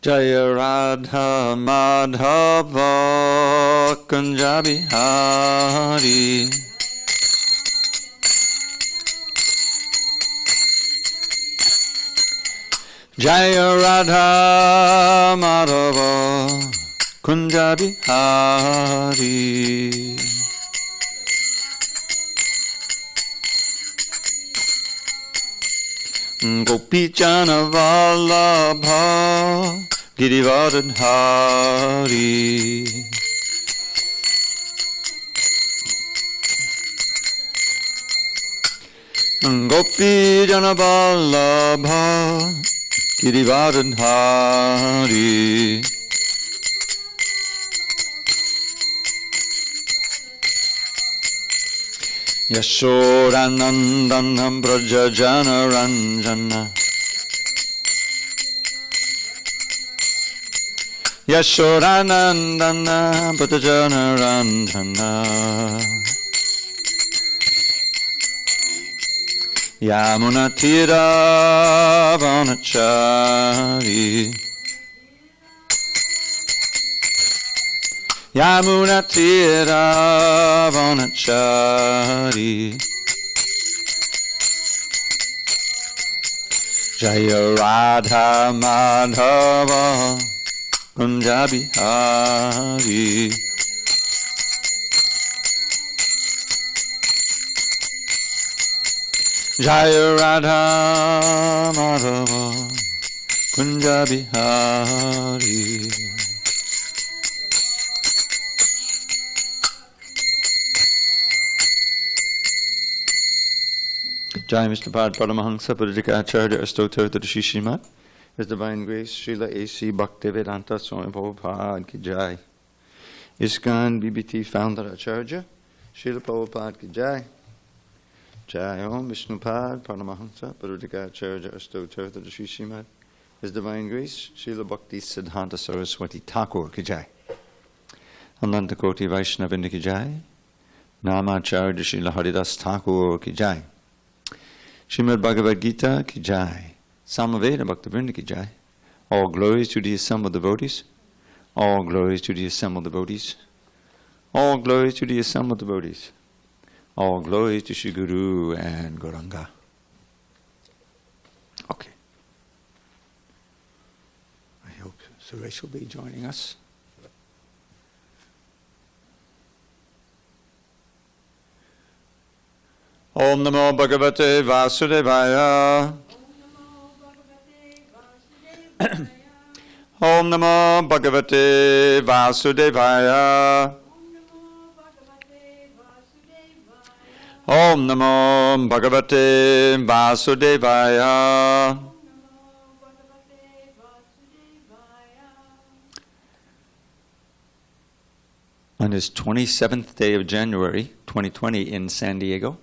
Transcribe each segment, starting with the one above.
Jaya Radha Madhava Kunja Bihari. Jaya Radha Madhava Kunja Bihari. Gopi Jana Vallabha Girivardhari. Gopi Jana Vallabha Girivardhari. Yashodanandana Brajajana Ranjana. Yashodanandana Brajajana Ranjana. Yamuna Tira Vanachari. Yamuna Tira Vanachari. Jaya Radha Madhava Kunja Bihari. Jaya Radha Madhava Kunja Bihari. Jai Mr. Pad Paramahansa Pradika Acharya Astotar to the Shishima. His Divine Grace Srila A.C. Bhaktivedanta Swami Prabhupada Ki Jai. ISKCON BBT Founder Acharya Srila Prabhupada Ki Jai. Jai Om Vishnupad Paramahansa Pradika Acharya Astotar to the Shishima. His Divine Grace Srila Bhakti Siddhanta Saraswati Thakur Ki Jai. Ananta Koti Vaishnavinda Ki Jai. Namacharya Srila Haridas Thakur Ki Jai. Srimad Bhagavad Gita Ki Jai. Samaveda Bhaktivinoda Ki Jai. All glories to the assembled devotees. All glories to the assembled devotees. All glories to the assembled devotees. All glories to Shri Guru and Gauranga. Okay. I hope Suresh will be joining us. Om Namo Bhagavate Vasudevaya. Om Namo Bhagavate Vasudevaya. Om Namo Bhagavate Vasudevaya. On his 27th day of January 2020 in SanDiego,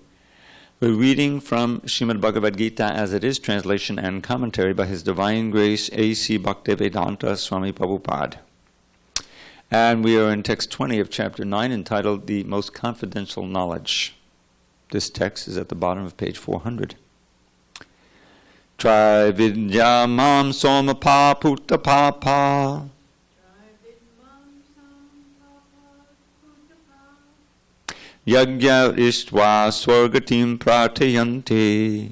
we're reading from Srimad Bhagavad Gita as it is, translation and commentary by His Divine Grace A.C. Bhaktivedanta Swami Prabhupada. And we are in text 20 of chapter 9 entitled The Most Confidential Knowledge. This text is at the bottom of page 400. Trividya mam somapa putta papa. Yagya ishtva swargatim pratayanti.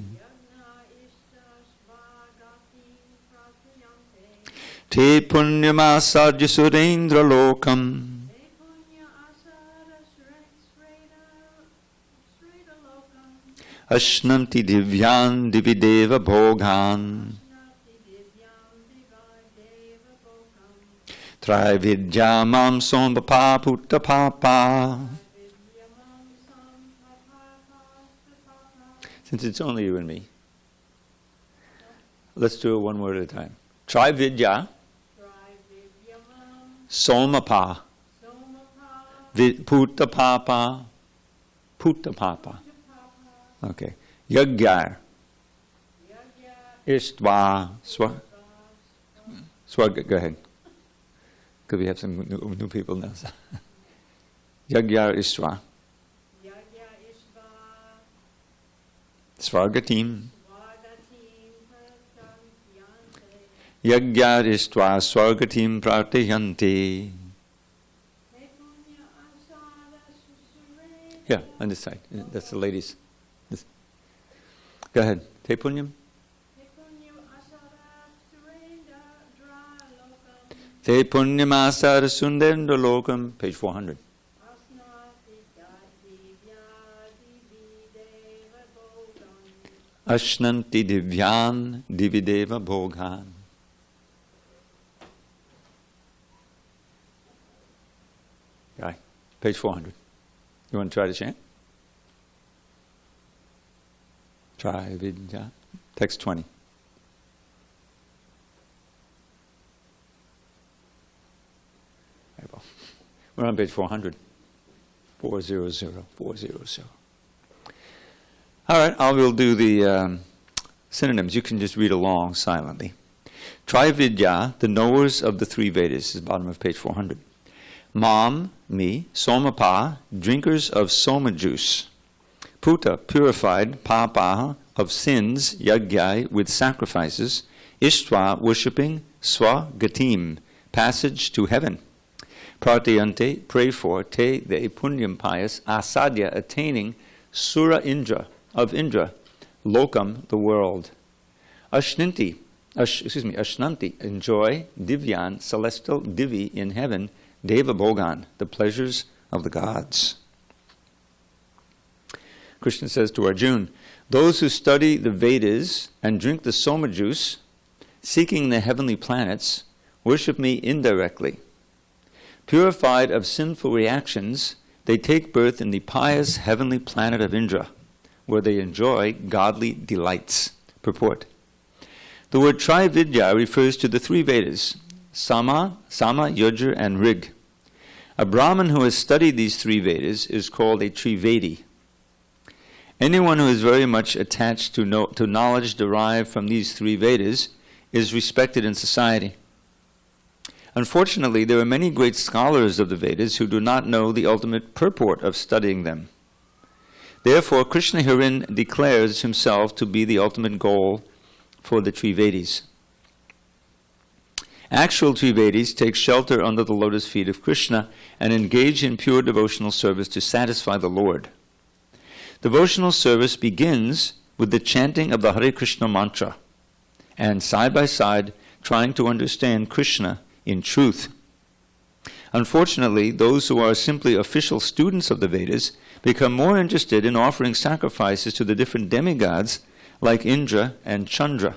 Te punyamasajya surendra lokam. Ashnanti divyan divideva bhogan. Trividya mam somapa putta papa. Since it's only you and me, let's do it one word at a time. Trividya somapa putta papa. Putta papa. Okay. Yagya ishtva swarga. Go ahead. Because we have some new people now. Yagya ishtva Swargatim Yagyaristva swargatim prartayanti. Yeah, on this side. That's the ladies. This. Go ahead. Te punyam. Te punyam asara sundendo lokam. Page 400. Ashnanti divyan divideva bhogan. Guy, page 400. You want to try to chant? Try vidya. Text 20. There we go. We're on page 400. 400. All right, I will do the synonyms. You can just read along silently. Trividya, the knowers of the three Vedas, is bottom of page 400. Mam, me, somapa, drinkers of soma juice. Puta, purified, papaha, of sins, yagyai, with sacrifices. Ishtva, worshipping, swa, gatim, passage to heaven. Pratayante, pray for, te, they, punyam, pious, asadya, attaining, sura indra, of Indra, lokam, the world. Ashnanti, enjoy, divyan, celestial, divi, in heaven, deva bhogan, the pleasures of the gods. Krishna says to Arjuna, those who study the Vedas and drink the soma juice, seeking the heavenly planets, worship me indirectly. Purified of sinful reactions, they take birth in the pious heavenly planet of Indra, where they enjoy godly delights. Purport. The word Trividya refers to the three Vedas, Sama, Yajur, and Rig. A Brahmin who has studied these three Vedas is called a Trivedi. Anyone who is very much attached to knowledge derived from these three Vedas is respected in society. Unfortunately, there are many great scholars of the Vedas who do not know the ultimate purport of studying them. Therefore, Krishna herein declares himself to be the ultimate goal for the Trivedis. Actual Trivedis take shelter under the lotus feet of Krishna and engage in pure devotional service to satisfy the Lord. Devotional service begins with the chanting of the Harekrishna mantra and side by side trying to understand Krishna in truth. Unfortunately, those who are simply official students of the Vedas become more interested in offering sacrifices to the different demigods like Indra and Chandra.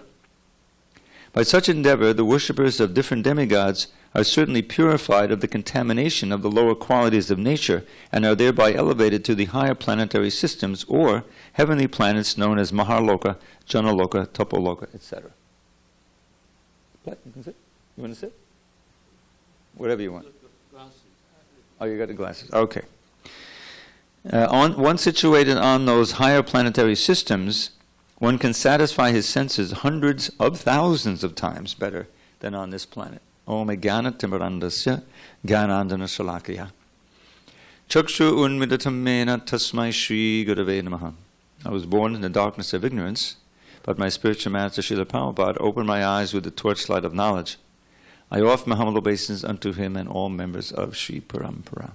By such endeavor, the worshippers of different demigods are certainly purified of the contamination of the lower qualities of nature and are thereby elevated to the higher planetary systems or heavenly planets known as Maharloka, Janaloka, Topoloka, etc. You can sit? You want to sit? Whatever you want. Oh, you got the glasses. Okay. Once situated on those higher planetary systems, one can satisfy his senses hundreds of thousands of times better than on this planet. Om Jnana Timirandasya Jnanandana Shalakya. Chakshu Unmidatam Mena Tasmai Shri Gurave Namaha. I was born in the darkness of ignorance, but my spiritual master Srila Prabhupada opened my eyes with the torchlight of knowledge. I offer my humble obeisance unto him and all members of Sri Parampara.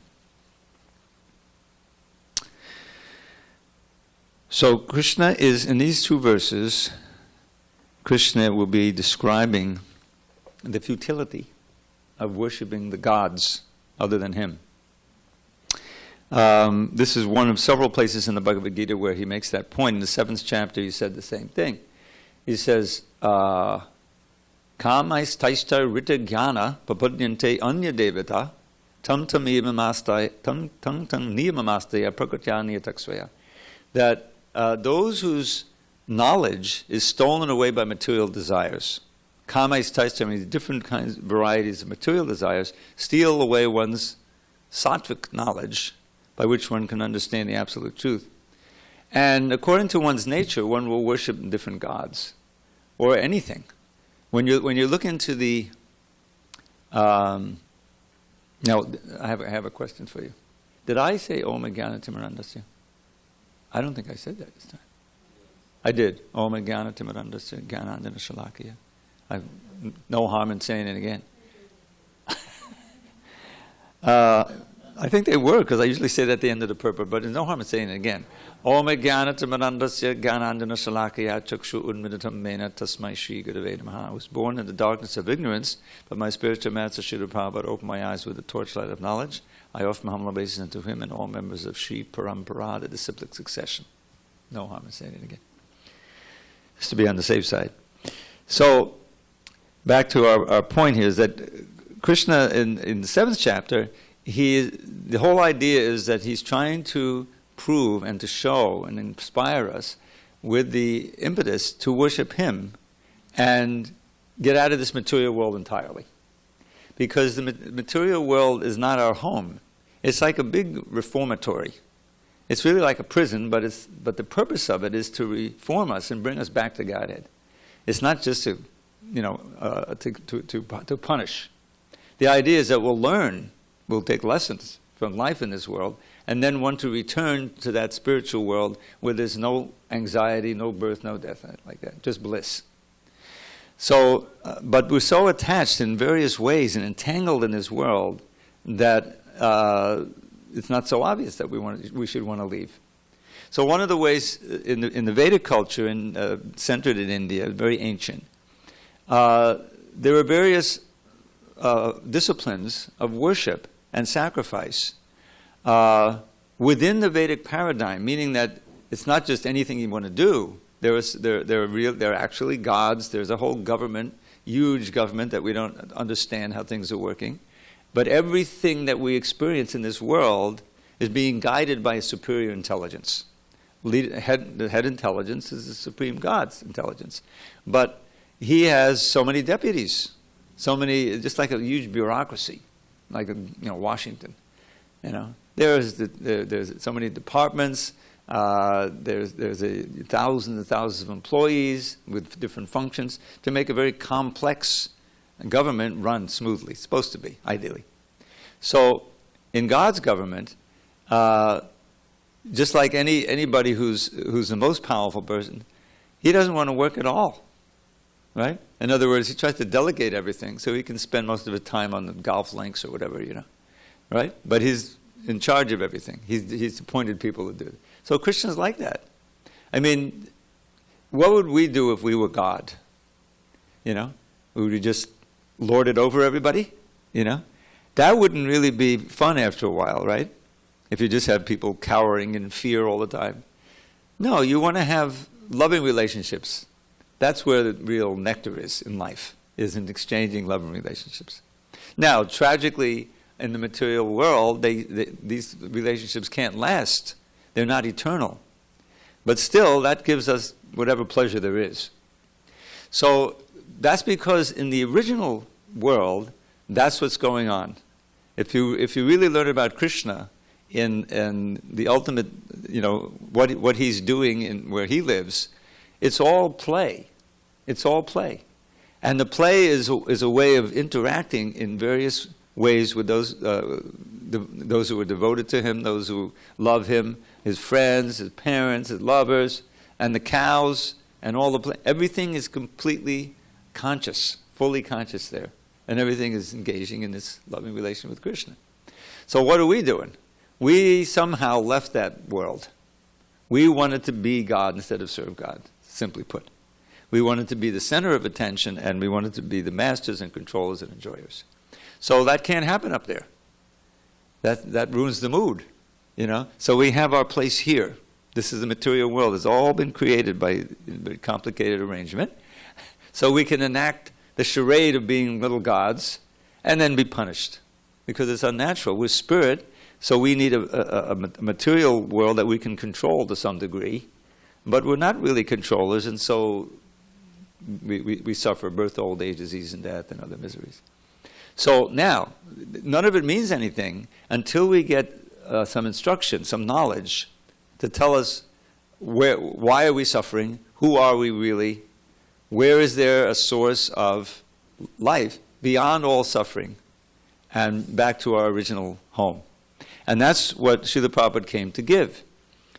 So Krishna is, in these two verses, Krishna will be describing the futility of worshipping the gods other than him. This is one of several places in the Bhagavad Gita where he makes that point. In the 7th chapter, he said the same thing. He says, Kamais taishtar rita jnana papadnyante anya devata tam niyamamastaya prakrtyani taksvaya. That those whose knowledge is stolen away by material desires, kamais taishtar means different kinds, varieties of material desires, steal away one's sattvic knowledge by which one can understand the absolute truth. And according to one's nature, one will worship different gods or anything. When you look into the now, I have a question for you. Did I say Om Jnana Timirandasya? I don't think I said that this time. I did. Om Jnana Timirandasya Jnanandana Shalakya. No harm in saying it again. I think they were, because I usually say that at the end of the purport, but there's no harm in saying it again. Om jnanatimirandasya jnanandjana shalakaya chakshu unmilitam mena tasmai shri gurave namaha. I was born in the darkness of ignorance, but my spiritual master Srila Prabhupada opened my eyes with the torchlight of knowledge. I offer my humble obeisance to him and all members of Sri Parampara, the disciplic succession. No harm in saying it again. Just to be on the safe side. So, back to our point here is that Krishna in the 7th chapter, the whole idea is that he's trying to prove and to show and inspire us with the impetus to worship him and get out of this material world entirely. Because the material world is not our home. It's like a big reformatory. It's really like a prison, but the purpose of it is to reform us and bring us back to Godhead. It's not just to punish. The idea is that we'll learn, we'll take lessons from life in this world, and then want to return to that spiritual world where there's no anxiety, no birth, no death, like that, just bliss. So, but we're so attached in various ways and entangled in this world that it's not so obvious that we should want to leave. So one of the ways in the Vedic culture, centered in India, very ancient, there were various disciplines of worship and sacrifice within the Vedic paradigm, meaning that it's not just anything you want to do. There are actually gods. There's a whole government, huge government that we don't understand how things are working. But everything that we experience in this world is being guided by a superior intelligence. The head intelligence is the supreme God's intelligence. But he has so many deputies, so many, just like a huge bureaucracy, like Washington. There's so many departments. There's thousands and thousands of employees with different functions to make a very complex government run smoothly. It's supposed to be, ideally. So, in God's government, just like anybody who's the most powerful person, he doesn't want to work at all, right? In other words, he tries to delegate everything so he can spend most of his time on the golf links or whatever, right? But he's in charge of everything. He's appointed people to do it. So Krishna's like that. I mean, what would we do if we were God? Would we just lord it over everybody? That wouldn't really be fun after a while, right? If you just have people cowering in fear all the time. No, you want to have loving relationships. That's where the real nectar is in life, is in exchanging loving relationships. Now, tragically, in the material world, these relationships can't last. They're not eternal. But still, that gives us whatever pleasure there is. So that's because in the original world, that's what's going on. If you really learn about Krishna in the ultimate, what he's doing where he lives, it's all play. It's all play. And the play is a way of interacting in various ways with those who are devoted to him, those who love him, his friends, his parents, his lovers, and the cows, and all the play. Everything is completely conscious, fully conscious there. And everything is engaging in this loving relation with Krishna. So what are we doing? We somehow left that world. We wanted to be God instead of serve God, simply put. We wanted to be the center of attention, and we wanted to be the masters and controllers and enjoyers. So that can't happen up there. That ruins the mood, So we have our place here. This is the material world. It's all been created by a very complicated arrangement. So we can enact the charade of being little gods and then be punished because it's unnatural. We're spirit, so we need a material world that we can control to some degree, but we're not really controllers, and so we suffer birth, old age, disease, and death, and other miseries. So now, none of it means anything until we get some instruction, some knowledge to tell us why are we suffering, who are we really, where is there a source of life beyond all suffering, and back to our original home. And that's what Srila Prabhupada came to give.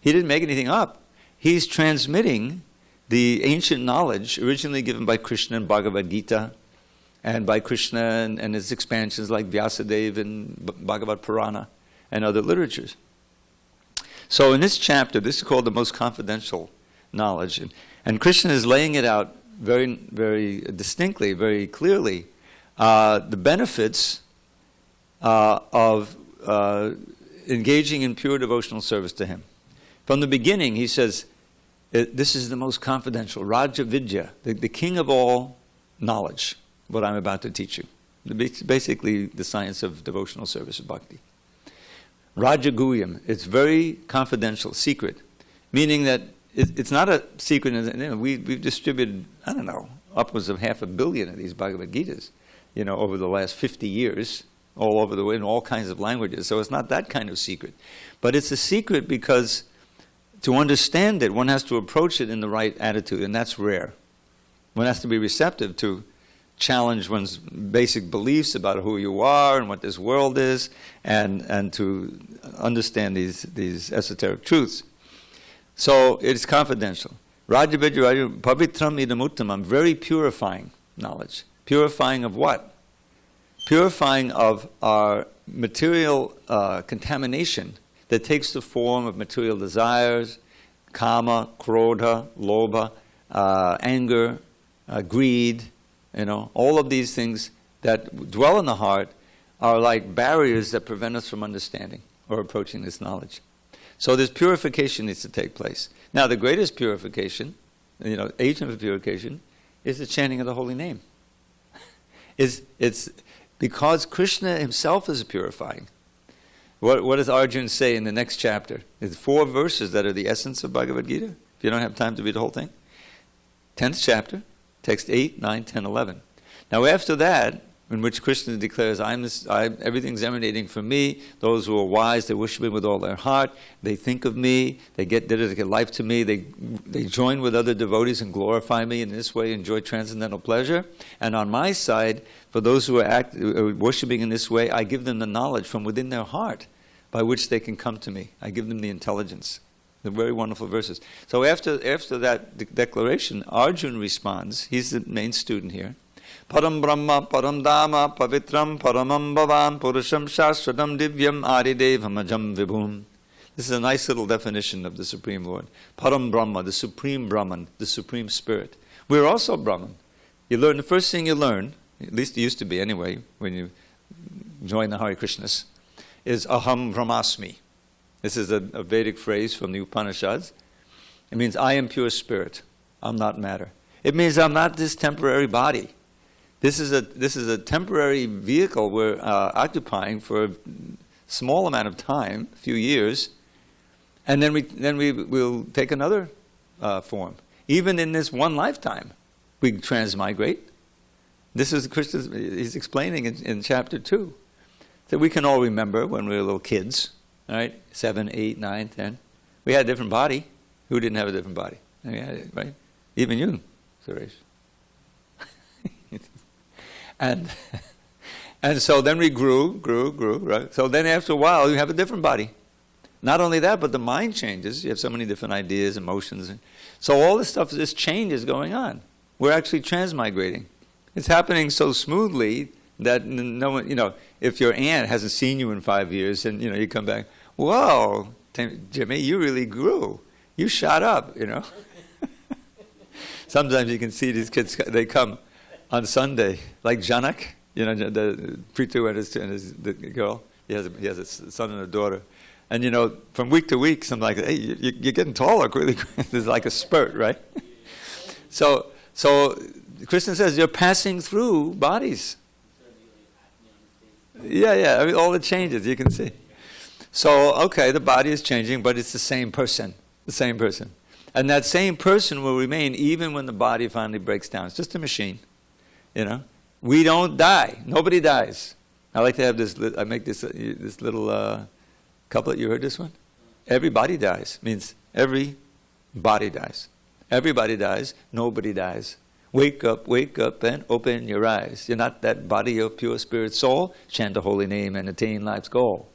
He didn't make anything up. He's transmitting the ancient knowledge originally given by Krishna in Bhagavad Gita, and by Krishna and his expansions like Vyasadeva and Bhagavad Purana and other literatures. So in this chapter, this is called the most confidential knowledge. And Krishna is laying it out very, very distinctly, very clearly, the benefits of engaging in pure devotional service to him. From the beginning, he says, this is the most confidential, Raja Vidya, the king of all knowledge, what I'm about to teach you. Basically, the science of devotional service of bhakti. Raja Guhyam, it's very confidential, secret, meaning that it's not a secret. We've distributed, I don't know, upwards of 500 million of these Bhagavad Gitas, over the last 50 years, all over the way, in all kinds of languages. So it's not that kind of secret. But it's a secret because to understand it, one has to approach it in the right attitude, and that's rare. One has to be receptive to challenge one's basic beliefs about who you are and what this world is, and to understand these esoteric truths. So it's confidential. Raja Vidya Pavitram idam uttamam, very purifying knowledge. Purifying of what? Purifying of our material contamination that takes the form of material desires, kama, krodha, lobha, anger, greed, all of these things that dwell in the heart are like barriers that prevent us from understanding or approaching this knowledge. So this purification needs to take place. Now the greatest purification, agent of purification, is the chanting of the holy name. It's because Krishna himself is purifying. What does Arjuna say in the next chapter? There's 4 verses that are the essence of Bhagavad Gita. If you don't have time to read the whole thing. 10th chapter, text 8, 9, 10, 11. Now after that, in which Krishna declares, everything's emanating from me, those who are wise, they worship me with all their heart, they think of me, they dedicate life to me, they join with other devotees and glorify me in this way, enjoy transcendental pleasure. And on my side, for those who are worshiping in this way, I give them the knowledge from within their heart by which they can come to me. I give them the intelligence. They're very wonderful verses. So after that declaration, Arjuna responds, he's the main student here, Param Brahma, Param Dhamma, Pavitram, Paramam Bhavan, Purusham Shashvatam Divyam Adidevam Ajam Vibhum. This is a nice little definition of the Supreme Lord. Param Brahma, the Supreme Brahman, the Supreme Spirit. We're also Brahman. The first thing you learn, at least it used to be anyway, when you join the Harekrishnas, is Aham Brahmasmi. This is a Vedic phrase from the Upanishads. It means I am pure spirit. I'm not matter. It means I'm not this temporary body. This is a temporary vehicle we're occupying for a small amount of time, a few years, and then we'll take another form. Even in this one lifetime, we transmigrate. This is Krishna. He's explaining in chapter 2 that we can all remember when we were little kids, right? 7, 8, 9, 10. We had a different body. Who didn't have a different body? Right? Even you, Suresh. And so then we grew, right? So then after a while, you have a different body. Not only that, but the mind changes. You have so many different ideas, emotions. So all this stuff, this change is going on. We're actually transmigrating. It's happening so smoothly that no one, if your aunt hasn't seen you in 5 years and, you come back, whoa, Jimmy, you really grew. You shot up, Sometimes you can see these kids, they come on Sunday, like Janak, the Pritu and the girl, he has a son and a daughter. And, from week to week, something like, hey, you're getting taller really. There's like a spurt, right? So Krishna says you're passing through bodies. Yeah, I mean, all the changes you can see. So, okay, the body is changing, but it's the same person. And that same person will remain even when the body finally breaks down. It's just a machine. We don't die. Nobody dies. I like to have this. I make this little couplet. You heard this one? Everybody dies. Means every body dies. Everybody dies. Nobody dies. Wake up, and open your eyes. You're not that body of pure spirit soul. Chant the holy name and attain life's goal.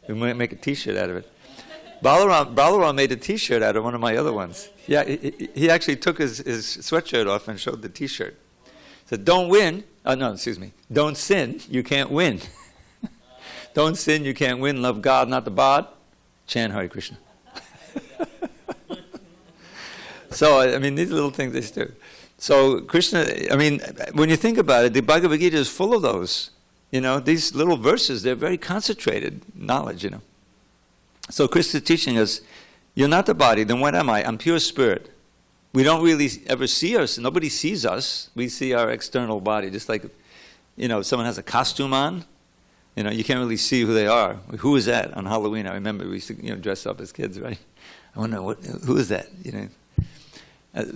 We might make a T-shirt out of it. Balaram made a T-shirt out of one of my other ones. Yeah, he actually took his sweatshirt off and showed the T-shirt. Said, don't sin, you can't win. Don't sin, you can't win. Love God, not the bod. Chant Hare Krishna. So, I mean, these little things they do. So, Krishna, I mean, when you think about it, the Bhagavad Gita is full of those. You know, these little verses, they're very concentrated knowledge, you know. So, Krishna is teaching us, you're not the body, then what am I? I'm pure spirit. We don't really ever see us. Nobody sees us. We see our external body. Just like, you know, if someone has a costume on, you know, you can't really see who they are. Who is that on Halloween? I remember we used to, you know, dress up as kids, right? I wonder, who is that? You know.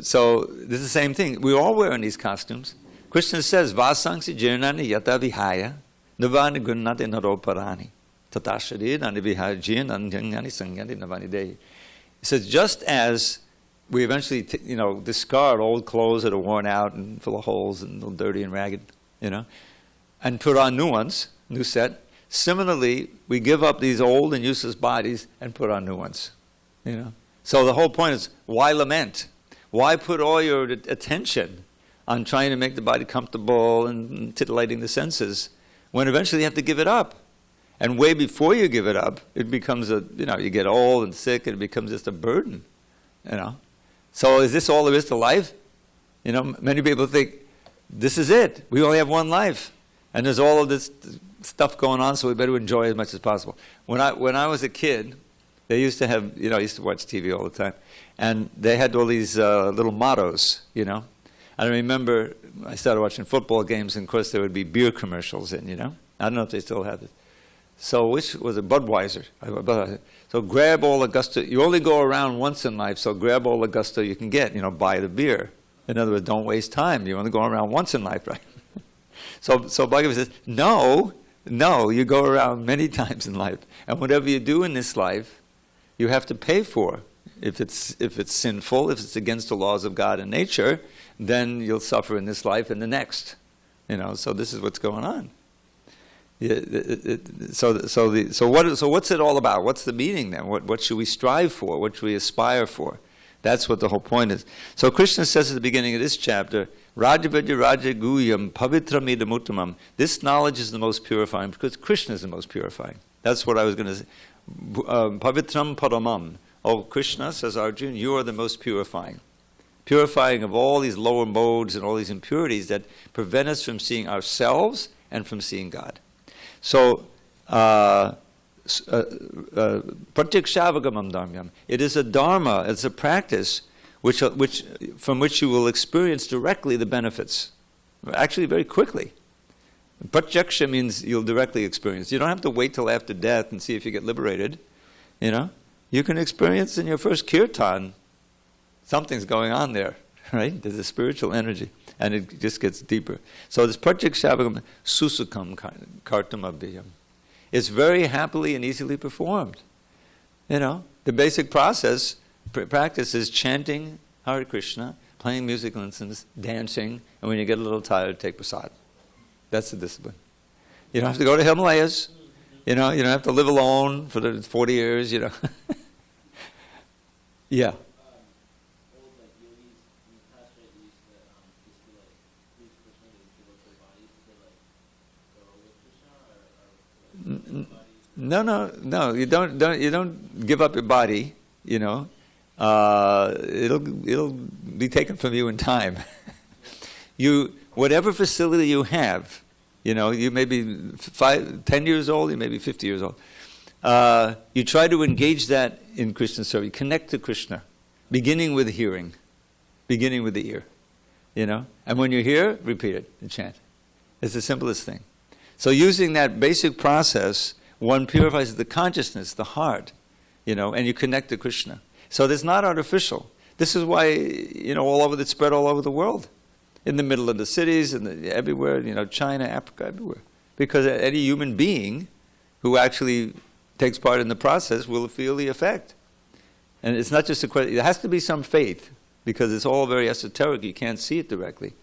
So this is the same thing. We're all wearing these costumes. Krishna says, Vasangsi jirnani yata vihaya navani gunnati naroparani tatashari nani vihaya jirnani sangyani navani dehi. He says, just as we eventually, you know, discard old clothes that are worn out and full of holes and a little dirty and ragged, you know, and put on new ones, new set. Similarly, we give up these old and useless bodies and put on new ones, you know. So the whole point is, why lament? Why put all your attention on trying to make the body comfortable and titillating the senses when eventually you have to give it up? And way before you give it up, it becomes you get old and sick and it becomes just a burden, you know. So is this all there is to life? You know, many people think, this is it. We only have one life. And there's all of this stuff going on, so we better enjoy as much as possible. When I was a kid, they used to have, you know, I used to watch TV all the time, and they had all these little mottos, you know. I remember I started watching football games, and of course there would be beer commercials in, you know. I don't know if they still have it. So which was it? Budweiser. So grab all the gusto. You only go around once in life, so grab all the gusto you can get, you know, buy the beer. In other words, don't waste time. You only go around once in life, right? So Bhagavad says, no, you go around many times in life. And whatever you do in this life, you have to pay for. If it's sinful, if it's against the laws of God and nature, then you'll suffer in this life and the next. You know, so this is what's going on. So what's it all about? What's the meaning then? What should we strive for? What should we aspire for? That's what the whole point is. So Krishna says at the beginning of this chapter, Rajavidya Raja Guyam Pavitramidam Uttamam. This knowledge is the most purifying because Krishna is the most purifying. That's what I was going to say. Pavitram Paramam. Oh, Krishna, says Arjuna, you are the most purifying. Purifying of all these lower modes and all these impurities that prevent us from seeing ourselves and from seeing God. So, Pratyakshavagaman dharmyam. It is a dharma, it's a practice from which you will experience directly the benefits. Actually, very quickly. Pratyaksha means you'll directly experience. You don't have to wait till after death and see if you get liberated. You know, you can experience in your first kirtan something's going on there, right? There's a spiritual energy, and it just gets deeper. So this Pratyakshavagam susukam kartam abhiyam. It's very happily and easily performed. You know, the basic practice is chanting Hare Krishna, playing musical instruments, dancing, and when you get a little tired, take prasad. That's the discipline. You don't have to go to Himalayas. You know, you don't have to live alone for the 40 years, you know. Yeah. No. You don't give up your body. You know, it'll be taken from you in time. Whatever facility you have, you know, you may be 10 years old, you may be 50 years old. You try to engage that in Krishna service. You connect to Krishna, beginning with hearing, beginning with the ear. You know, and when you hear, repeat it and chant. It's the simplest thing. So using that basic process, one purifies the consciousness, the heart, you know, and you connect to Krishna. So it's not artificial. This is why, you know, it's spread all over the world. In the middle of the cities, and everywhere, you know, China, Africa, everywhere. Because any human being who actually takes part in the process will feel the effect. And it's not just a question, there has to be some faith, because it's all very esoteric, you can't see it directly.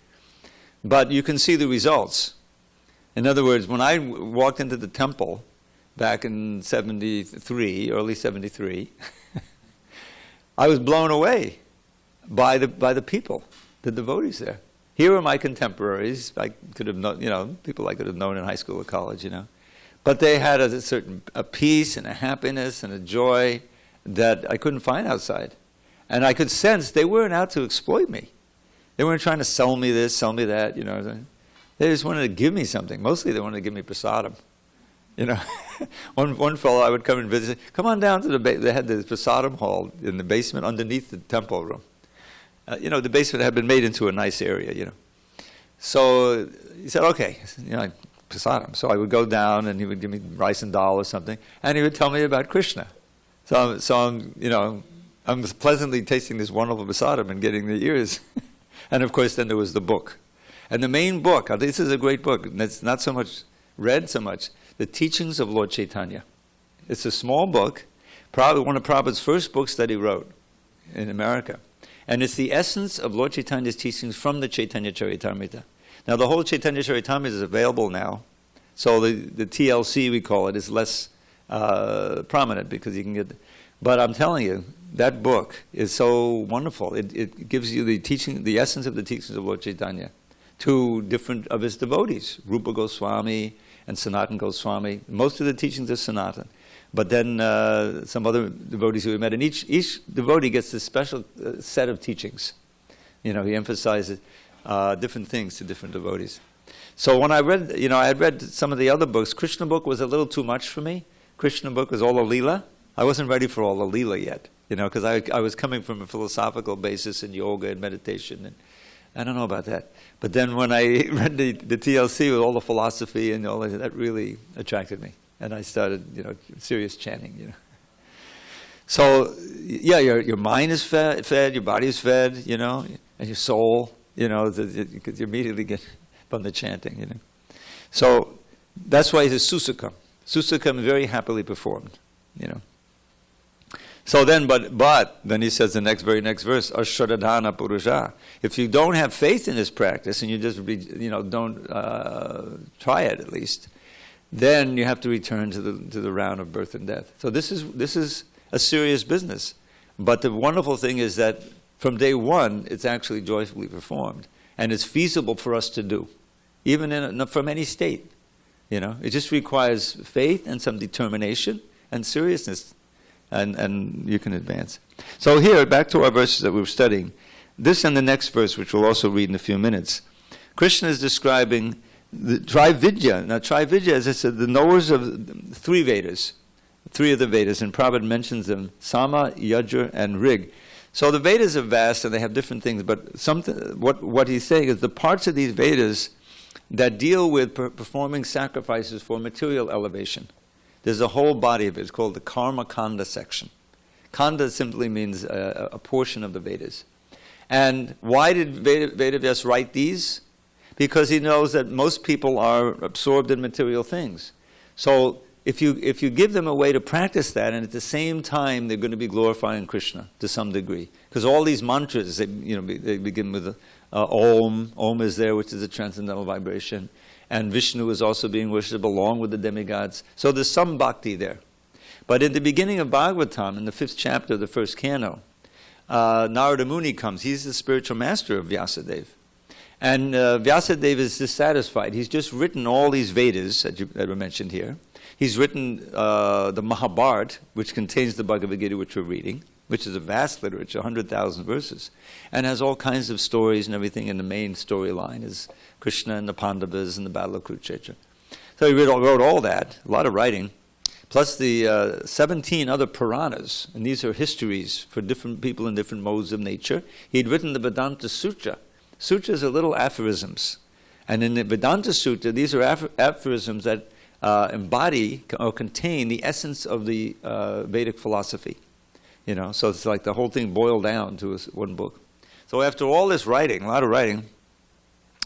But you can see the results. In other words, when I walked into the temple, back in 73, early 73, I was blown away by the people, the devotees there. Here are my contemporaries. I could have known, people I could have known in high school or college, But they had a peace and a happiness and a joy that I couldn't find outside. And I could sense they weren't out to exploit me. They weren't trying to sell me this, sell me that, They just wanted to give me something. Mostly they wanted to give me prasadam. One fellow I would come and visit, come on down to they had the prasadam hall in the basement underneath the temple room. The basement had been made into a nice area, So he said, okay, prasadam. So I would go down and he would give me rice and dal or something, and he would tell me about Krishna. So I'm pleasantly tasting this wonderful prasadam and getting the ears. And of course then there was the book. And the main book, this is a great book, and it's not so much read so much, The Teachings of Lord Chaitanya. It's a small book, probably one of Prabhupada's first books that he wrote in America. And it's the essence of Lord Chaitanya's teachings from the Chaitanya Charitamrita. Now the whole Chaitanya Charitamrita is available now, so the TLC we call it is less prominent because you can get, but I'm telling you, that book is so wonderful. It gives you the essence of the teachings of Lord Chaitanya to different of his devotees, Rupa Goswami and Sanatan Goswami. Most of the teachings are Sanatan. But then some other devotees who we met, and each devotee gets this special set of teachings. He emphasizes different things to different devotees. So when I read, I had read some of the other books. Krishna book was a little too much for me. Krishna book was all the Leela. I wasn't ready for all the Leela yet, because I was coming from a philosophical basis in yoga and meditation, and I don't know about that. But then when I read the TLC with all the philosophy and all that really attracted me. And I started, serious chanting, So, yeah, your mind is fed, your body is fed, and your soul, because you immediately get from the chanting, So that's why it's a susukam. Susukam is very happily performed, So then, but then he says the very next verse, Ashradhana Purusha. If you don't have faith in this practice and you just, don't try it at least, then you have to return to the round of birth and death. So this is a serious business. But the wonderful thing is that from day one, it's actually joyfully performed. And it's feasible for us to do, even from any state. It just requires faith and some determination and seriousness, and you can advance. So here, back to our verses that we were studying. This and the next verse, which we'll also read in a few minutes. Krishna is describing the Trividya. Now, Trividya, as I said, the knowers of three Vedas, three of the Vedas, and Prabhupada mentions them, Sama, Yajur, and Rig. So the Vedas are vast and they have different things, but what he's saying is the parts of these Vedas that deal with performing sacrifices for material elevation. There's a whole body of it. It's called the Karma Kanda section. Kanda simply means a portion of the Vedas. And why did Vedavyas write these? Because he knows that most people are absorbed in material things. So if you give them a way to practice that, and at the same time they're going to be glorifying Krishna to some degree, because all these mantras, they begin with Om. Om is there, which is a transcendental vibration, and Vishnu is also being worshipped along with the demigods. So there's some bhakti there. But in the beginning of Bhagavatam, in the 5th chapter of the 1st canto, Narada Muni comes. He's the spiritual master of Vyasadeva. And Vyasadeva is dissatisfied. He's just written all these Vedas that were mentioned here. He's written the Mahabharata, which contains the Bhagavad Gita, which we're reading, which is a vast literature, 100,000 verses, and has all kinds of stories and everything. And the main storyline is Krishna and the Pandavas and the Battle of Kurukshetra. So he wrote all that, a lot of writing, plus the 17 other Puranas, and these are histories for different people in different modes of nature. He'd written the Vedanta Sutra. Sutras are little aphorisms. And in the Vedanta Sutra, these are aphorisms that embody or contain the essence of the Vedic philosophy. So it's like the whole thing boiled down to one book. So after all this writing, a lot of writing,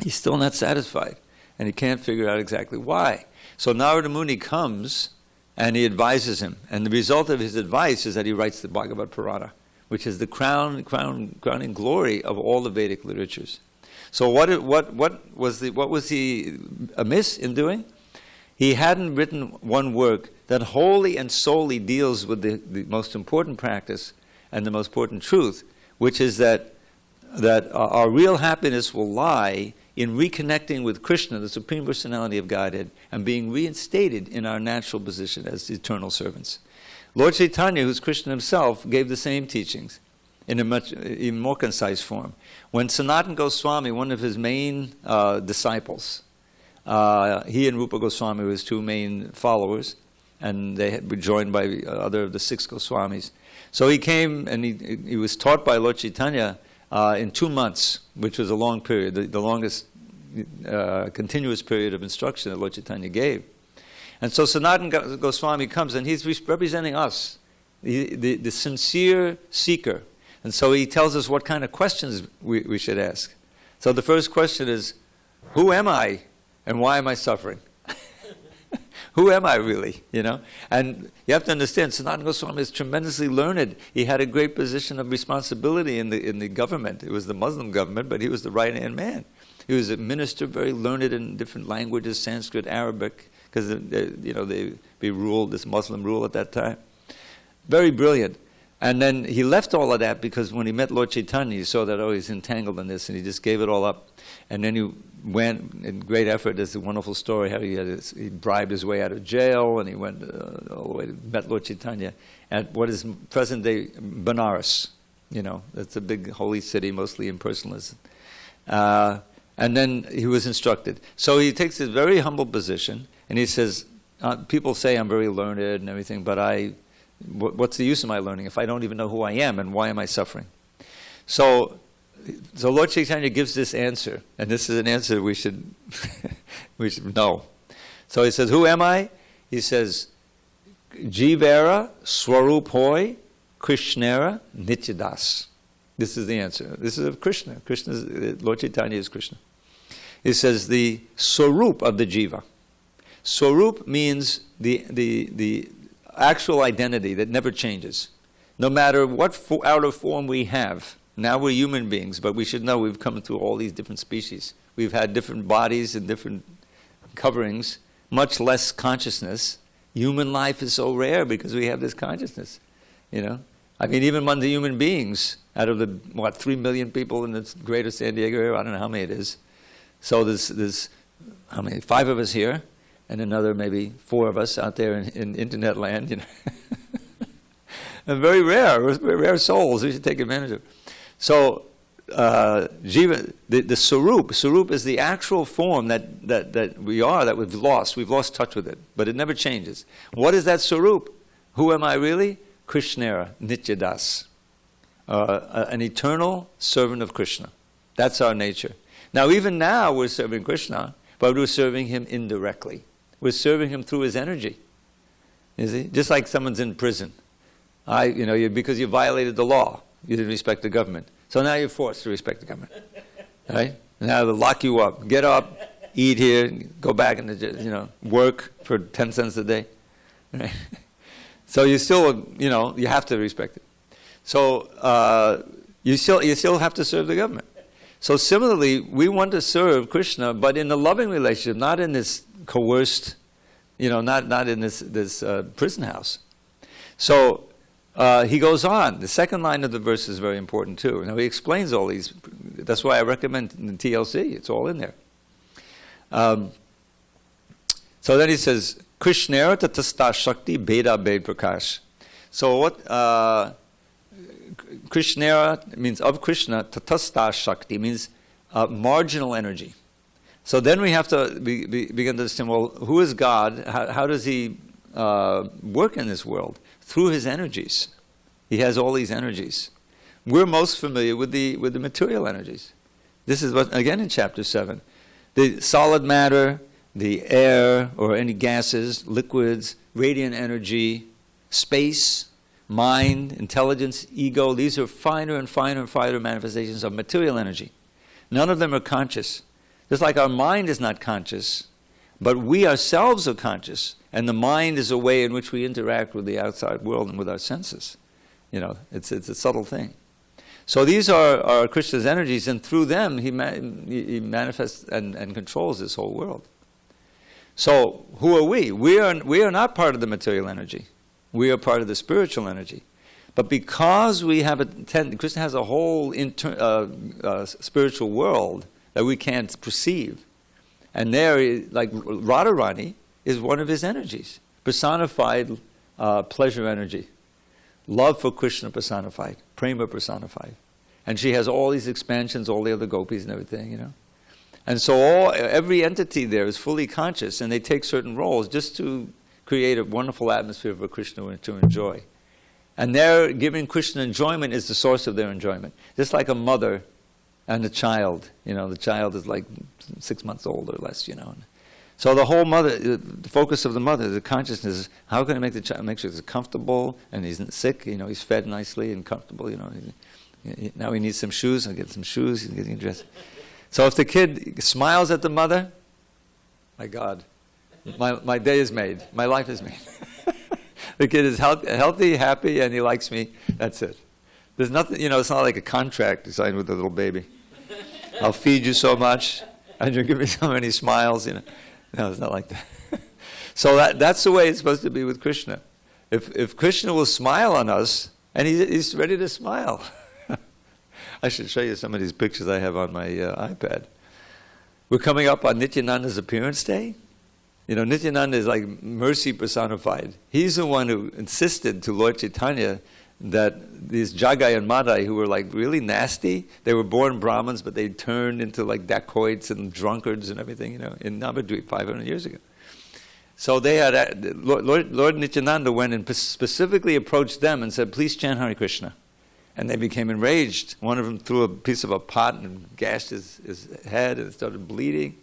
he's still not satisfied. And he can't figure out exactly why. So Narada Muni comes and he advises him. And the result of his advice is that he writes the Bhagavad Purana, which is the crowning glory of all the Vedic literatures. So what was he amiss in doing? He hadn't written one work that wholly and solely deals with the most important practice and the most important truth, which is that our real happiness will lie in reconnecting with Krishna, the Supreme Personality of Godhead, and being reinstated in our natural position as eternal servants. Lord Chaitanya, who's Krishna himself, gave the same teachings in a much even more concise form. When Sanatana Goswami, one of his main disciples, he and Rupa Goswami were his two main followers, and they were joined by other of the 6 Goswamis. So he came and he was taught by Lord Chaitanya in 2 months, which was a long period, the longest continuous period of instruction that Lord Chaitanya gave. And so Sanatana Goswami comes, and he's representing us, the sincere seeker. And so he tells us what kind of questions we should ask. So the first question is, who am I and why am I suffering? Who am I really, you know? And you have to understand, Sanatana Goswami is tremendously learned. He had a great position of responsibility in the government. It was the Muslim government, but he was the right-hand man. He was a minister, very learned in different languages, Sanskrit, Arabic, because they ruled, this Muslim rule at that time. Very brilliant. And then he left all of that because when he met Lord Chaitanya, he saw that, oh, he's entangled in this, and he just gave it all up. And then he went in great effort. There's a wonderful story how he bribed his way out of jail, and he went all the way to met Lord Chaitanya at what is present-day Benares. You know, that's a big holy city, mostly impersonalism. And then he was instructed. So he takes this very humble position, and he says, people say I'm very learned and everything, but what's the use of my learning if I don't even know who I am and why am I suffering? So Lord Chaitanya gives this answer, and this is an answer we should know. So he says, who am I? He says, Jivera Swarup Hoy Krishnera Nityadas. This is the answer. This is of Krishna. Lord Chaitanya is Krishna. He says the Swarup of the Jiva. Swarup means the actual identity that never changes. No matter what outer form we have. Now we're human beings, but we should know we've come through all these different species. We've had different bodies and different coverings, much less consciousness. Human life is so rare because we have this consciousness, you know. I mean, even among the human beings, out of the, 3 million people in the greater SanDiego area, I don't know how many it is. So there's how many? 5 of us here, and another maybe 4 of us out there in internet land, you know. And very rare. We're rare souls. We should take advantage of it. So, Jiva, the Sarup is the actual form that we are, that we've lost. We've lost touch with it, but it never changes. What is that Sarup? Who am I really? Krishnera, Nityadas. An eternal servant of Krishna. That's our nature. Now, even now, we're serving Krishna, but we're serving him indirectly. We're serving him through his energy. You see? Just like someone's in prison. Because you violated the law. You didn't respect the government. So now you're forced to respect the government. Right? Now they'll lock you up. Get up, eat here, go back and work for 10 cents a day. Right? So you still, you have to respect it. So you still have to serve the government. So similarly, we want to serve Krishna, but in a loving relationship, not in this coerced, not in this prison house. So he goes on. The second line of the verse is very important too. Now he explains all these. That's why I recommend in the TLC. It's all in there. So then he says, Krishnera tatasta shakti beda bed prakash. So what Krishnera means of Krishna, tatasta shakti means marginal energy. So then we have to begin to understand, well, who is God? How does he work in this world? Through his energies. He has all these energies. We're most familiar with the material energies. This is what, again in chapter 7. The solid matter, the air or any gases, liquids, radiant energy, space, mind, intelligence, ego, these are finer and finer and finer manifestations of material energy. None of them are conscious. Just like our mind is not conscious, but we ourselves are conscious. And the mind is a way in which we interact with the outside world and with our senses. It's a subtle thing. So these are Krishna's energies, and through them he manifests and controls this whole world. So who are we? We are not part of the material energy. We are part of the spiritual energy. But because we have Krishna has a whole spiritual world that we can't perceive. And there, like Radharani is one of his energies, personified pleasure energy. Love for Krishna personified, prema personified. And she has all these expansions, all the other gopis and everything, you know. And so every entity there is fully conscious, and they take certain roles just to create a wonderful atmosphere for Krishna to enjoy. And their giving Krishna enjoyment is the source of their enjoyment. Just like a mother and a child, you know, the child is like 6 months old or less, you know. So the whole mother, the focus of the mother, the consciousness is how can I make the child, make sure he's comfortable and he's not sick, you know, he's fed nicely and comfortable, you know. Now he needs some shoes, I'll get some shoes, he's getting dressed. So if the kid smiles at the mother, my God, my day is made, my life is made. The kid is healthy, happy, and he likes me, that's it. There's nothing, you know, it's not like a contract you sign with the little baby. I'll feed you so much, and you'll give me so many smiles, you know. No, it's not like that. So that's the way it's supposed to be with Krishna. If Krishna will smile on us, and he's ready to smile. I should show you some of these pictures I have on my iPad. We're coming up on Nityananda's appearance day. You know, Nityananda is like mercy personified. He's the one who insisted to Lord Chaitanya that these Jagai and Madai, who were like really nasty, they were born Brahmins, but they turned into like dacoits and drunkards and everything, you know, in Navadvip 500 years ago. So they had, Lord Nityananda went and specifically approached them and said, please chant Hare Krishna. And they became enraged. One of them threw a piece of a pot and gashed his head and it started bleeding.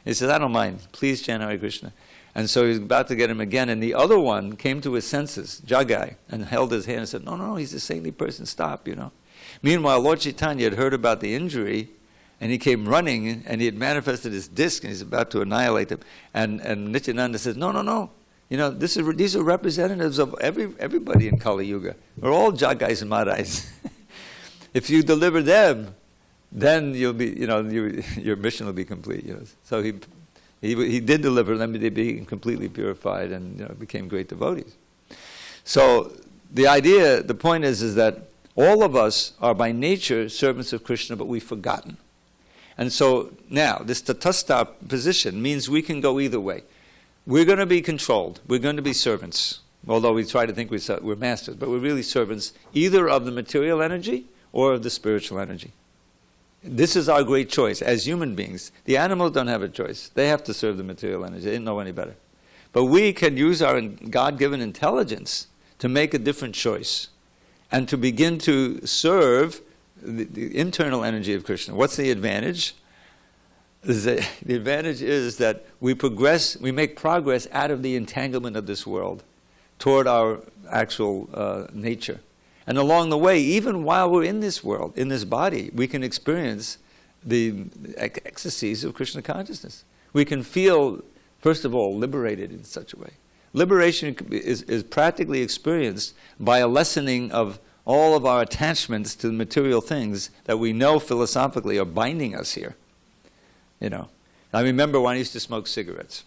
He says, I don't mind, please chant Hare Krishna. And so he was about to get him again, and the other one came to his senses, Jagai, and held his hand and said, no, he's a saintly person, stop, you know. Meanwhile, Lord Chaitanya had heard about the injury, and he came running, and he had manifested his disc, and he's about to annihilate him. And Nityananda says, no, you know, these are representatives of everybody in Kali Yuga. We're all Jagais and Madais. If you deliver them, then you'll be, you know, your mission will be complete. You know. So he did deliver them; they became completely purified and, you know, became great devotees. So the point is that all of us are by nature servants of Krishna, but we've forgotten. And so now this tatastha position means we can go either way. We're going to be controlled. We're going to be servants, although we try to think we're masters, but we're really servants either of the material energy or of the spiritual energy. This is our great choice as human beings. The animals don't have a choice. They have to serve the material energy. They don't know any better. But we can use our God-given intelligence to make a different choice and to begin to serve the internal energy of Krishna. What's the advantage? The advantage is that we make progress out of the entanglement of this world toward our actual nature. And along the way, even while we're in this world, in this body, we can experience the ecstasies of Krishna consciousness. We can feel, first of all, liberated in such a way. Liberation is practically experienced by a lessening of all of our attachments to the material things that we know philosophically are binding us here. You know, I remember when I used to smoke cigarettes.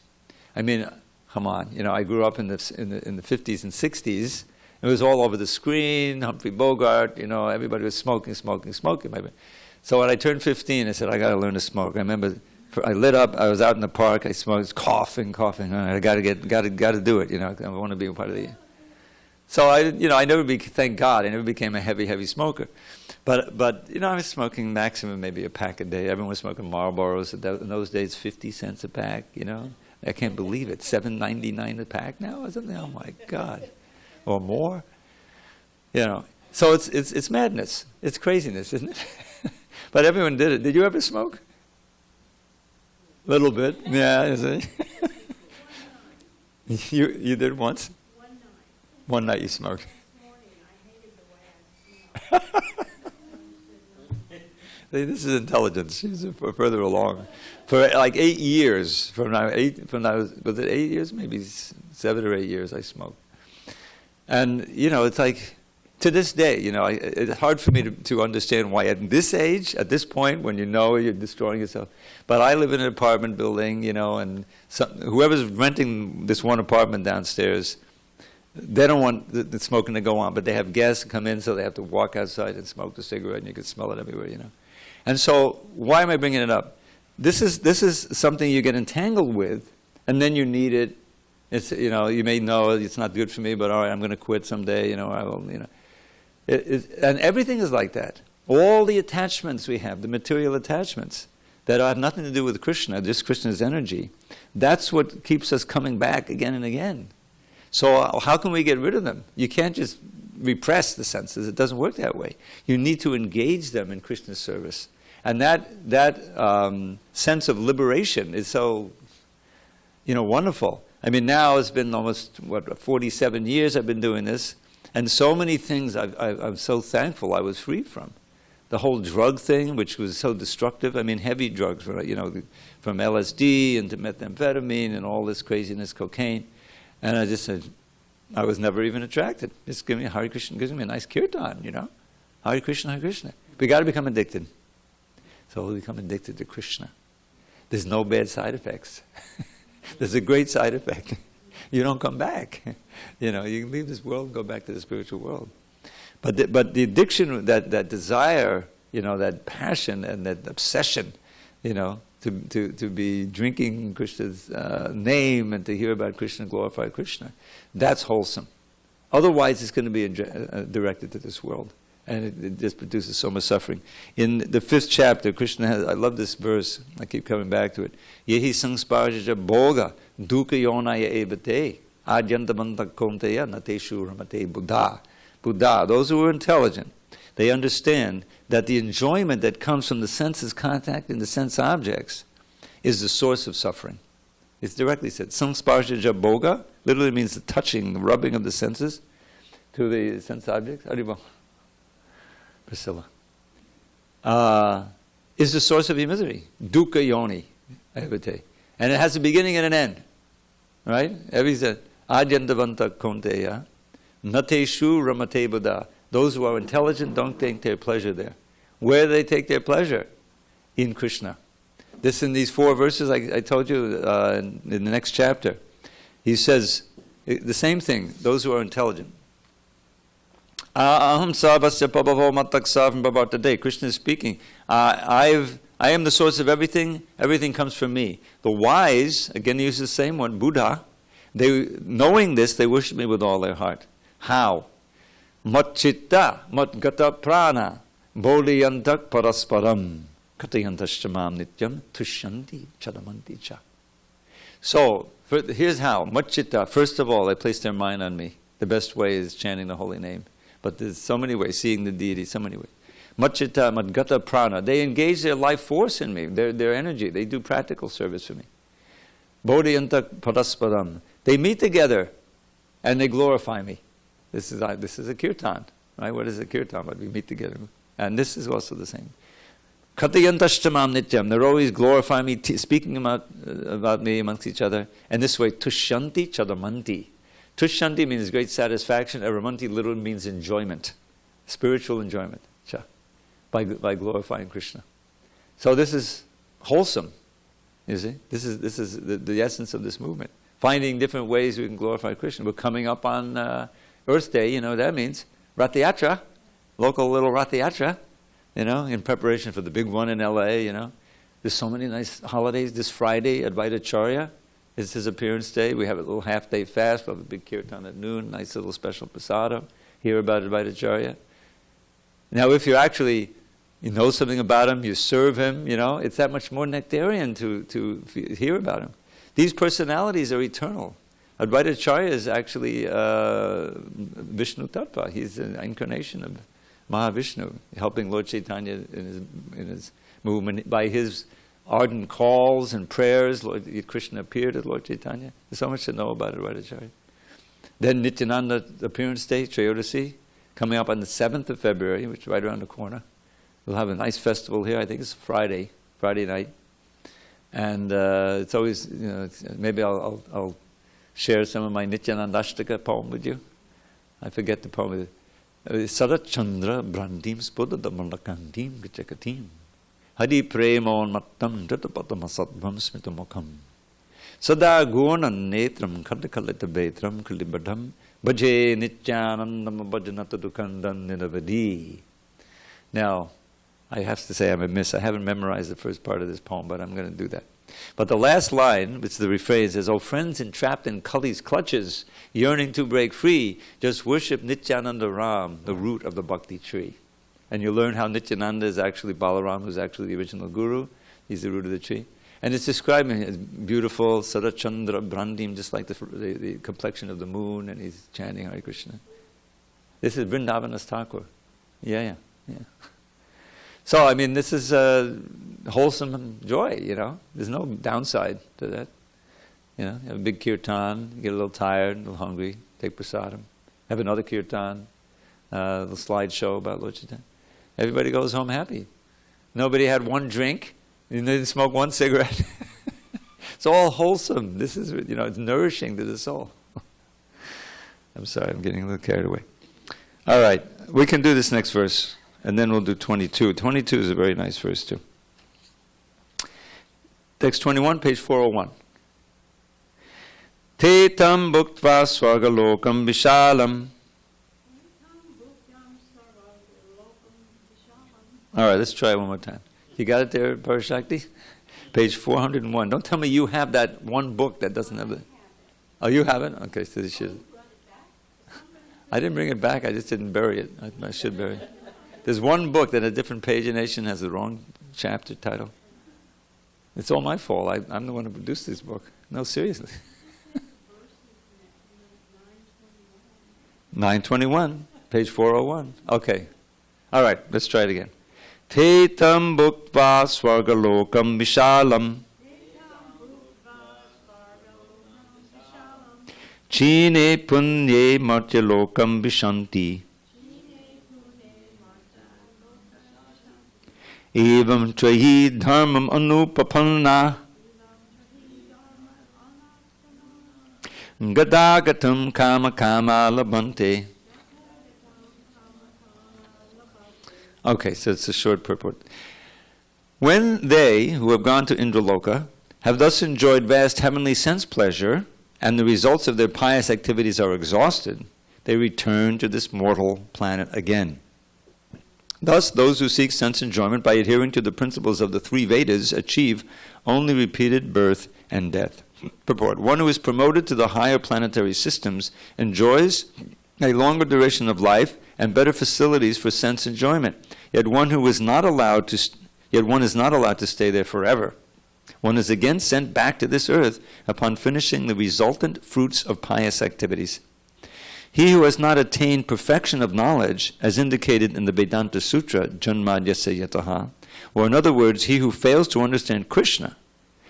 I mean, come on, you know, I grew up in the 50s and 60s. It was all over the screen, Humphrey Bogart, you know, everybody was smoking. So when I turned 15, I said, I got to learn to smoke. I remember I lit up, I was out in the park, I smoked, coughing. I got to do it, you know, I want to be a part of the... So thank God, I never became a heavy smoker. But you know, I was smoking maximum maybe a pack a day. Everyone was smoking Marlboros. In those days, 50 cents a pack, you know. I can't believe it, $7.99 a pack now or something, oh my God. Or more, you know. So it's madness. It's craziness, isn't it? But everyone did it. Did you ever smoke? A little bit, yeah. Is it? You did once. One night you smoked. This is intelligence. She's further along. For like 8 years, was it 8 years? Maybe 7 or 8 years I smoked. And, you know, it's like, to this day, it's hard for me to understand why at this age, at this point, when you're destroying yourself. But I live in an apartment building, and whoever's renting this one apartment downstairs, they don't want the smoking to go on, but they have guests come in, so they have to walk outside and smoke the cigarette, and you can smell it everywhere, And so, why am I bringing it up? This is something you get entangled with, and then you need it. It's you may know it's not good for me, but all right, I'm going to quit someday. I will. And everything is like that. All the attachments we have, the material attachments that have nothing to do with Krishna, just Krishna's energy, that's what keeps us coming back again and again. So how can we get rid of them? You can't just repress the senses. It doesn't work that way. You need to engage them in Krishna's service. And that sense of liberation is so, wonderful. I mean, now it's been almost, 47 years I've been doing this. And so many things I'm so thankful I was free from. The whole drug thing, which was so destructive. I mean, heavy drugs, from LSD into methamphetamine and all this craziness, cocaine. And I just said, I was never even attracted. Just give me Hare Krishna, gives me a nice kirtan, Hare Krishna, Hare Krishna. We got to become addicted. So we become addicted to Krishna. There's no bad side effects. There's a great side effect. You don't come back. You can leave this world and go back to the spiritual world. But the addiction, that desire, that passion and that obsession, to be drinking Krishna's name and to hear about Krishna, glorify Krishna, that's wholesome. Otherwise, it's going to be directed to this world. And it just produces so much suffering. In the 5th chapter, Krishna has, I love this verse, I keep coming back to it. Yehi sangsparjaja bhoga dukkha yonaya evate adyantamanta konteya nateshu ramate buddha. Buddha, those who are intelligent, they understand that the enjoyment that comes from the senses contacting the sense objects is the source of suffering. It's directly said. Sangsparjaja bhoga literally means the touching, the rubbing of the senses to the sense objects. Haribol. Priscilla, is the source of your misery. Dukkha yoni, evate. And it has a beginning and an end. Right? Every said, adyantavanta konteya, nateshu ramate buddha. Those who are intelligent don't take their pleasure there. Where do they take their pleasure? In Krishna. This in these 4 verses I told you in the next chapter. He says the same thing, those who are intelligent. Aham sarvasya pabhavo mataksavam bhavartate. Krishna is speaking. I am the source of everything. Everything comes from me. The wise, again, he uses the same one, Buddha. Knowing this, they worship me with all their heart. How? Mat chitta, mat gata prana, bodhiyantak parasparam, katayantastamam nityam, tushyanti chadamanti cha. So, here's how. Mat chitta, first of all, they place their mind on me. The best way is chanting the holy name. But there's so many ways, seeing the deity, so many ways. Machita, madgata prana. They engage their life force in me, their energy. They do practical service for me. Bodhiyanta parasparam. They meet together and they glorify me. This is a kirtan, right? What is a kirtan? But we meet together. And this is also the same. Katayantashtamam nityam. They're always glorifying me, speaking about me amongst each other. And this way, tushyanti chadamanti. Tushyanti means great satisfaction. Aramanti literally means enjoyment, spiritual enjoyment. By glorifying Krishna. So this is wholesome. You see, this is the essence of this movement. Finding different ways we can glorify Krishna. We're coming up on Earth Day. That means Rath Yatra, local little Rath Yatra. In preparation for the big one in L.A. There's so many nice holidays. This Friday, Advaita Charya is his appearance day. We have a little half-day fast. We'll have a big kirtan at noon. Nice little special prasadam. Hear about Advaita Charya. Now, if you actually know something about him, you serve him, it's that much more nectarian to hear about him. These personalities are eternal. Advaita Charya is actually Vishnu Tattva. He's an incarnation of Mahavishnu, helping Lord Chaitanya in his movement. By his ardent calls and prayers, Lord Krishna appeared as Lord Chaitanya. There's so much to know about Advaita Charya. Then Nityananda appearance day, Trayodasi, coming up on the 7th of February, which is right around the corner. We'll have a nice festival here. I think it's Friday night. And it's always, maybe I'll share some of my Nityanandashtaka poem with you. I forget the poem. Sarat Chandra Brandim Spuda Damalakandim Gichakatim Hadi Premon Mattam Jatapatam Satvam Smitamokham Sada Gunan Netram Kadakalita Betram Kulibadam Bhaje Nityanandam Bhajanata Dukandan Niravadi. Now, I have to say I'm amiss. I haven't memorized the first part of this poem, but I'm going to do that. But the last line, which is the rephrase, is, "O friends entrapped in Kali's clutches, yearning to break free, just worship Nityananda Ram, the root of the bhakti tree." And you learn how Nityananda is actually Balaram, who's actually the original guru. He's the root of the tree. And it's describing as beautiful, Sarachandra Brandim, just like the complexion of the moon, and he's chanting Hare Krishna. This is Vrindavana's Thakur. Yeah. So, I mean, this is wholesome joy, you know. There's no downside to that. You know, you have a big kirtan, you get a little tired, a little hungry, take prasadam. Have another kirtan, a little slideshow about Lord Chaitanya. Everybody goes home happy. Nobody had one drink, they didn't smoke one cigarette. It's all wholesome. This is, you know, it's nourishing to the soul. I'm sorry, I'm getting a little carried away. All right, we can do this next verse. And then we'll do 22. 22 is a very nice verse too. Text 21, page 401. Te tam bhuktva swargalokam vishalam. All right, let's try it one more time. You got it there, Parashakti? Page 401. Don't tell me you have that one book that doesn't have it. Oh, you have it? Okay, so this should. I didn't bring it back, I just didn't bury it. I should bury it. There's one book that a different pagination has the wrong chapter title. It's all my fault. I'm the one who produced this book. No, seriously. 921, page 401. Okay. All right, let's try it again. Te tam bhuktva swargalokam vishalam chine punye martyalokam vishanti evam trahi dharmam anupapanna gadagatam kama kama labante. Okay, so it's a short purport. When they who have gone to Indraloka have thus enjoyed vast heavenly sense pleasure, and the results of their pious activities are exhausted, they return to this mortal planet again. Thus, those who seek sense enjoyment by adhering to the principles of the three Vedas achieve only repeated birth and death. Purport. One who is promoted to the higher planetary systems enjoys a longer duration of life and better facilities for sense enjoyment. Yet one is not allowed to stay there forever. One is again sent back to this earth upon finishing the resultant fruits of pious activities. He who has not attained perfection of knowledge, as indicated in the Vedanta Sutra, Janmadyasya Yataha, or in other words, he who fails to understand Krishna,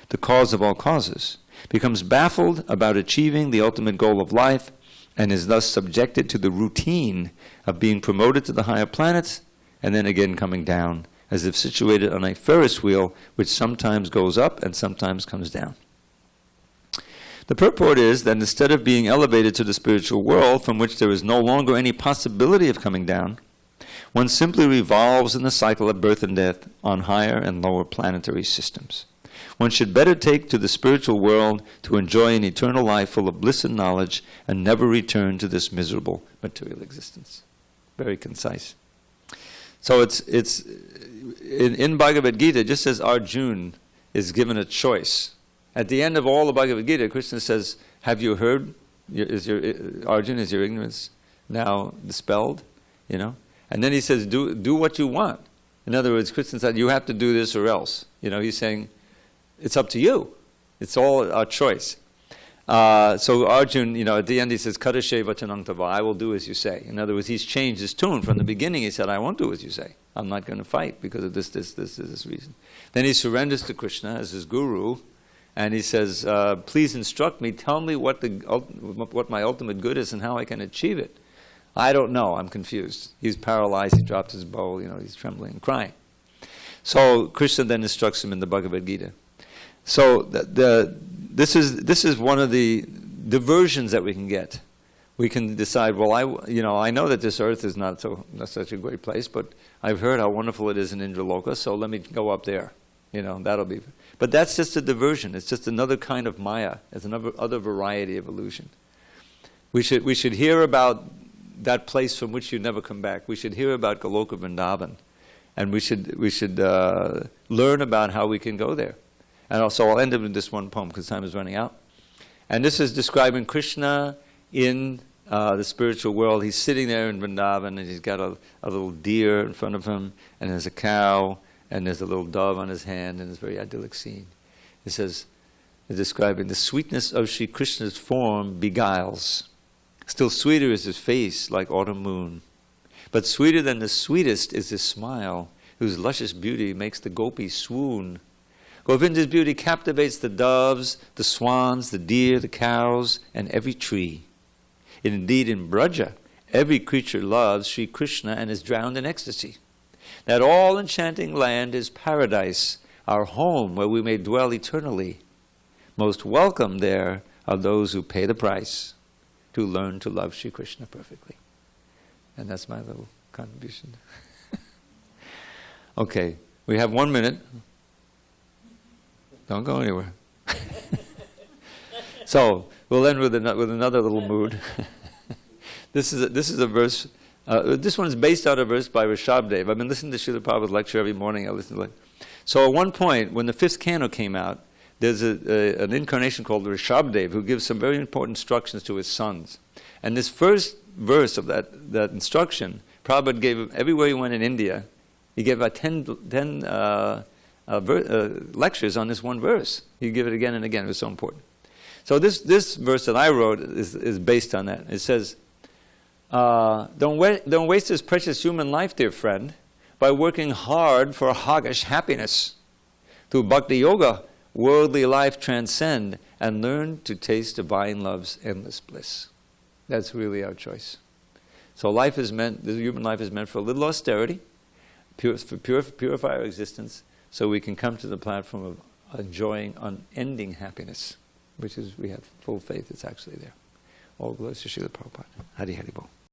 the cause of all causes, becomes baffled about achieving the ultimate goal of life, and is thus subjected to the routine of being promoted to the higher planets, and then again coming down, as if situated on a Ferris wheel, which sometimes goes up and sometimes comes down. The purport is that instead of being elevated to the spiritual world, from which there is no longer any possibility of coming down, one simply revolves in the cycle of birth and death on higher and lower planetary systems. One should better take to the spiritual world to enjoy an eternal life full of bliss and knowledge, and never return to this miserable material existence. Very concise. So it's in Bhagavad Gita, just as Arjuna is given a choice. At the end of all the Bhagavad Gita, Krishna says, have you heard? Arjuna, is your ignorance now dispelled? You know? And then he says, do what you want. In other words, Krishna said, you have to do this or else. You know, he's saying, it's up to you. It's all our choice. So Arjuna, you know, at the end he says, Karashe vachanang tava, I will do as you say. In other words, he's changed his tune. From the beginning he said, I won't do as you say. I'm not going to fight because of this reason. Then he surrenders to Krishna as his guru, and he says, please instruct me, tell me what my ultimate good is and how I can achieve it. I don't know, I'm confused. He's paralyzed, he dropped his bow, you know, he's trembling and crying. So Krishna then instructs him in the Bhagavad Gita. So this is one of the diversions that we can get. we can decide, well, I know that this earth is not such a great place, but I've heard how wonderful it is in Indraloka, so let me go up there. That'll be. But that's just a diversion. It's just another kind of maya. It's another other variety of illusion. We should hear about that place from which you never come back. We should hear about Goloka Vrindavan, and we should learn about how we can go there. And also, I'll end up with this one poem because time is running out. And this is describing Krishna in the spiritual world. He's sitting there in Vrindavan, and he's got a little deer in front of him, and there's a cow, and there's a little dove on his hand, and it's a very idyllic scene. It says, it's describing the sweetness of Sri Krishna's form beguiles. Still sweeter is his face like autumn moon. But sweeter than the sweetest is his smile, whose luscious beauty makes the gopis swoon. Govinda's beauty captivates the doves, the swans, the deer, the cows, and every tree. Indeed, in Braja, every creature loves Sri Krishna and is drowned in ecstasy. That all-enchanting land is paradise, our home where we may dwell eternally. Most welcome there are those who pay the price to learn to love Sri Krishna perfectly. And that's my little contribution. Okay, we have 1 minute. Don't go anywhere. So we'll end with another little mood. This is a verse. This one is based on a verse by Rishabdev. I've been listening to Srila Prabhupada's lecture every morning. I listen to it. So at one point, when the 5th canto came out, there's an incarnation called Rishabdev who gives some very important instructions to his sons. And this first verse of that instruction, Prabhupada gave everywhere he went in India. He gave about 10 lectures on this one verse. He'd give it again and again. It was so important. So this verse that I wrote is based on that. It says, don't waste this precious human life, dear friend, by working hard for hoggish happiness. Through bhakti yoga, worldly life transcend and learn to taste divine love's endless bliss. That's really our choice. So the human life is meant for a little austerity, purify our existence, so we can come to the platform of enjoying unending happiness, which is, we have full faith it's actually there. All glories to Srila Prabhupada. Hari Hari Bol.